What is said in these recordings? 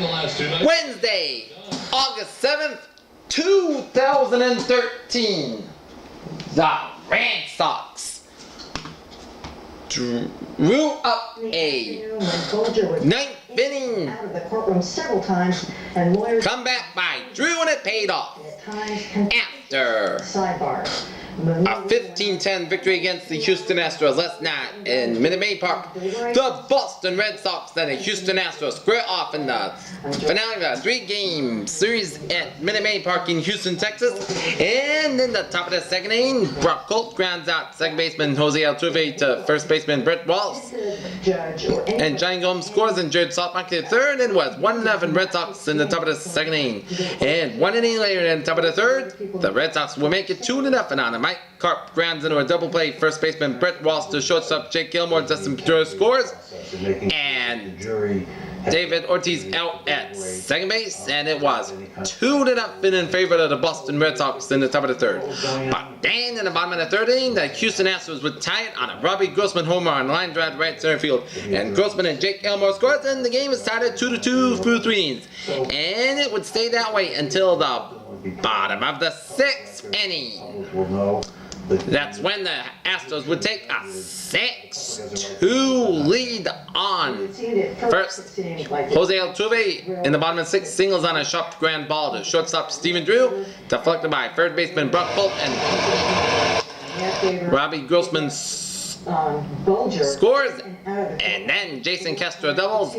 And the last two nights. Wednesday, August 7th, 2013. The Red Sox drew up a ninth inning out of the courtroom several times, and lawyers comeback by Drew, and it paid off at times after sidebar. a 15-10 victory against the Houston Astros last night in Minute Maid Park. The Boston Red Sox and the Houston Astros square off in the finale of a 3-game series at Minute Maid Park in Houston, Texas. And in the top of the second inning, Brock Holt grounds out second baseman Jose Altuve to first baseman Brett Wallace. And Johnny Gomes scores, and Jared Saltmark to third, and was 1-0 Red Sox in the top of the second inning. And 1 inning later in the top of the third, the Red Sox will make it 2-0 on a Mike Carp grounds into a double play. First baseman Brett Wallace to shortstop Jake Gilmore. Justin Pedro scores, and David Ortiz out at second base, and it was 2-0 in favor of the Boston Red Sox in the top of the third. But then in the bottom of the third inning, the Houston Astros would tie it on a Robbie Grossman homer on line drive to right center field, and Grossman and Jake Gilmore scores, and the game is tied at 2-2 through 3 innings, and it would stay that way until the bottom of the 6th inning. That's when the Astros would take a 6-2 lead on first. Jose Altuve in the bottom of the 6th singles on a sharp ground ball to shortstop Stephen Drew, deflected by third baseman Brock Holt, and Robbie Grossman scores, and then Jason Castro doubles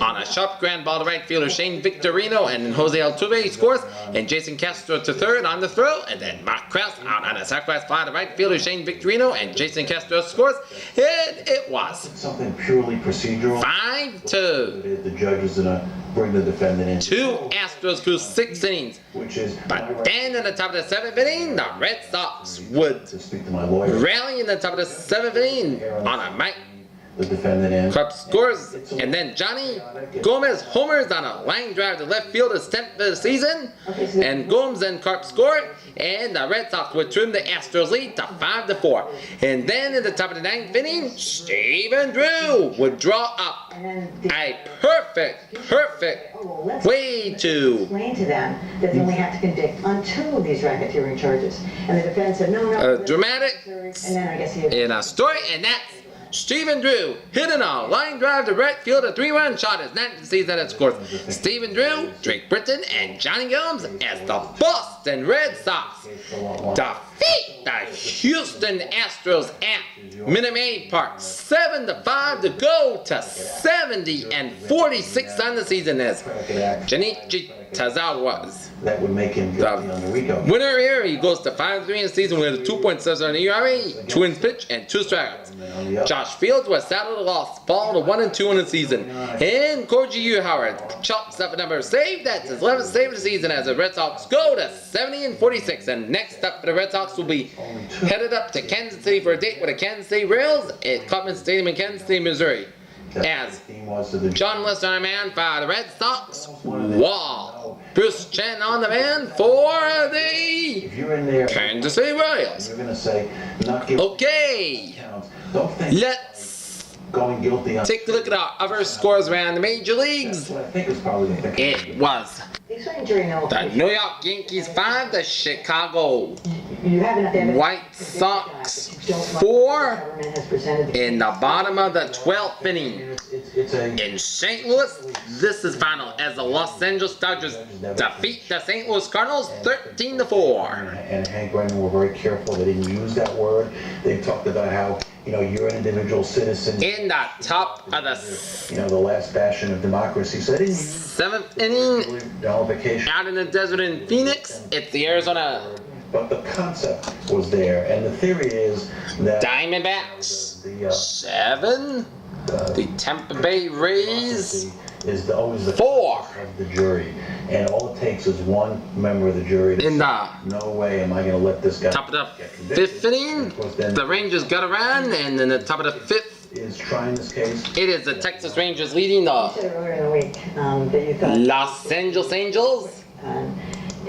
on a sharp ground ball to right fielder Shane Victorino, and Jose Altuve scores, and Jason Castro to third on the throw, and then Mark Krause out on a sacrifice fly to right fielder Shane Victorino, and Jason Castro scores, and it was something purely procedural. 5-2. The judge is gonna bring the defendant in. 2 Astros through 6 innings. But then in the top of the 7th inning, the Red Sox would rally in the top of the 7th inning on a Mike Carp scores, and then Johnny Gomez homers on a line drive to left field, his 10th of the season, and Gomes and Carp score, and the Red Sox would trim the Astros lead to 5-4. And then in the top of the 9th inning, Stephen Drew would draw up a perfect way to explain to them that they only have to convict on 2 of these racketeering charges, and the defense said no. Dramatic And then I guess in a story, and that's Stephen Drew hitting a line drive to right field, a 3-run shot, his 9th season at scores. Stephen Drew, Drake Britton, and Johnny Gomes as the Boston Red Sox defeat the Houston Astros at Minute Maid Park 7-5 to go to 70-46 on the season, as Junichi Tazawa's that would make him guilty on the RICO. winner here. He goes to 5-3 in the season with a 2.7 ERA, 2 innings pitched, and 2 strikeouts. Josh Fields was saddled a loss, fall to 1-2 in the season. And Koji Howard chops up a number of save. That's his 11th save of the season as the Red Sox go to 70-46. And next up for the Red Sox will be headed up to Kansas City for a date with the Kansas City Royals at Kauffman Stadium in Kansas City, Missouri. As John Lester on the man for the Red Sox, Wall. Bruce Chen on the man for the Kansas City Royals. Okay, let's take a look at our other scores around the major leagues. It was the New York Yankees 5, the Chicago White Sox 4 in the bottom of the 12th inning. In St. Louis, this is final as the Los Angeles Dodgers defeat the St. Louis Cardinals 13-4. And Hank Brennan were very careful. They didn't use that word. They talked about how, you're an individual citizen. In the top of the the last bastion of democracy. So they didn't use 7th inning, out in the desert in Phoenix, it's the Arizona But the concept was there, and the theory is that Diamondbacks 7, the Tampa Bay Rays is always the 4 of the jury, and all it takes is one member of the jury to in say, the no way am I going to let this guy top of the 5th inning. The Rangers got around, and in the top of the 5th is trying this case. it is the Texas Rangers leading the earlier in the week that you thought Los Angeles Angels.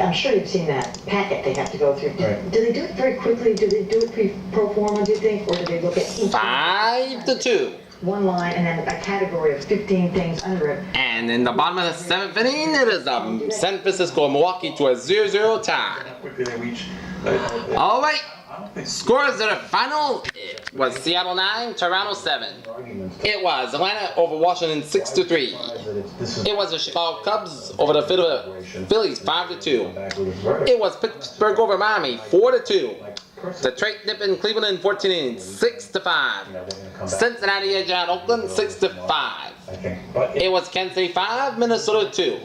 I'm sure you've seen that packet they have to go through. Right. Do they do it very quickly? Do they do it pro forma, do you think? Or do they look at each 5-2. one line, and then a category of 15 things under it. And in the bottom of the 7th inning, it is San Francisco and Milwaukee to a 0-0 tie. All right. Scores of the final, it was Seattle 9, Toronto 7. It was Atlanta over Washington 6-3. It was the Chicago Cubs over the Phillies 5-2. It was Pittsburgh over Miami 4-2. Detroit nipping Cleveland 14 innings 6-5. Cincinnati edge out Oakland 6-5. It was Kansas City 5, Minnesota 2.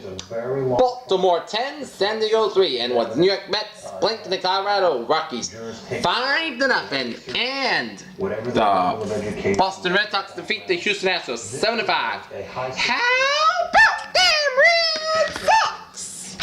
Baltimore 10, San Diego 3, and was New York Mets blanked the Colorado Rockies 5-0. And the Boston Red Sox defeat the Houston Astros 7-5. How about them Red Sox?